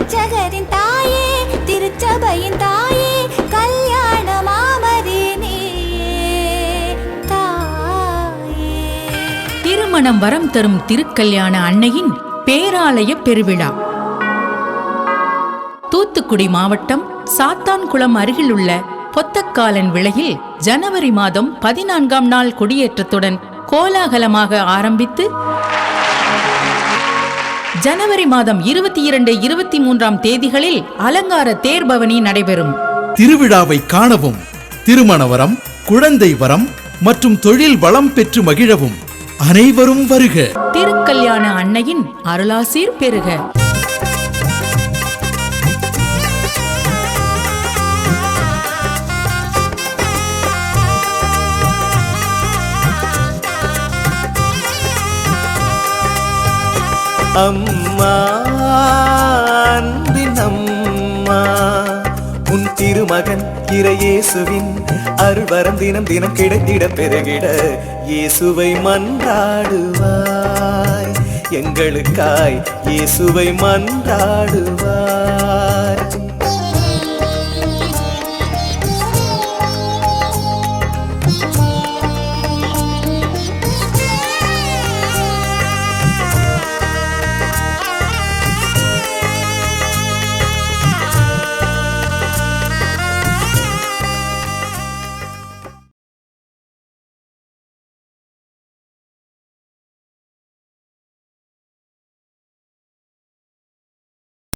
இரட்சகரின் தாயே, திருச்சபையின் தாயே, கல்யாண மாமரினே தாயே. திருமணம் வரம் தரும் திருக்கல்யாண அன்னையின் பேராலய பெருவிழா தூத்துக்குடி மாவட்டம் சாத்தான்குளம் அருகிலுள்ள பொத்தக்காலன் விளையில் ஜனவரி மாதம் 14ஆம் நாள் கொடியேற்றத்துடன் கோலாகலமாக ஆரம்பித்து ஜனவரி மாதம் 22, 23ஆம் தேதிகளில் அலங்கார தேர்பவனி நடைபெறும். திருவிழாவை காணவும், திருமண வரம், குழந்தை வரம் மற்றும் தொழில் வளம் பெற்று மகிழவும் அனைவரும் வருக. திருக்கல்யாண அன்னையின் அருளாசீர் பெருக. அம்மா அன்பின் அம்மா, உன் திருமகன் இறையேசுவின் அருள்வரம் தினம் தினம் கிடைத்திட பெருகிட இயேசுவை மன்றாடுவாய், எங்களுக்காய் இயேசுவை மன்றாடுவாய்.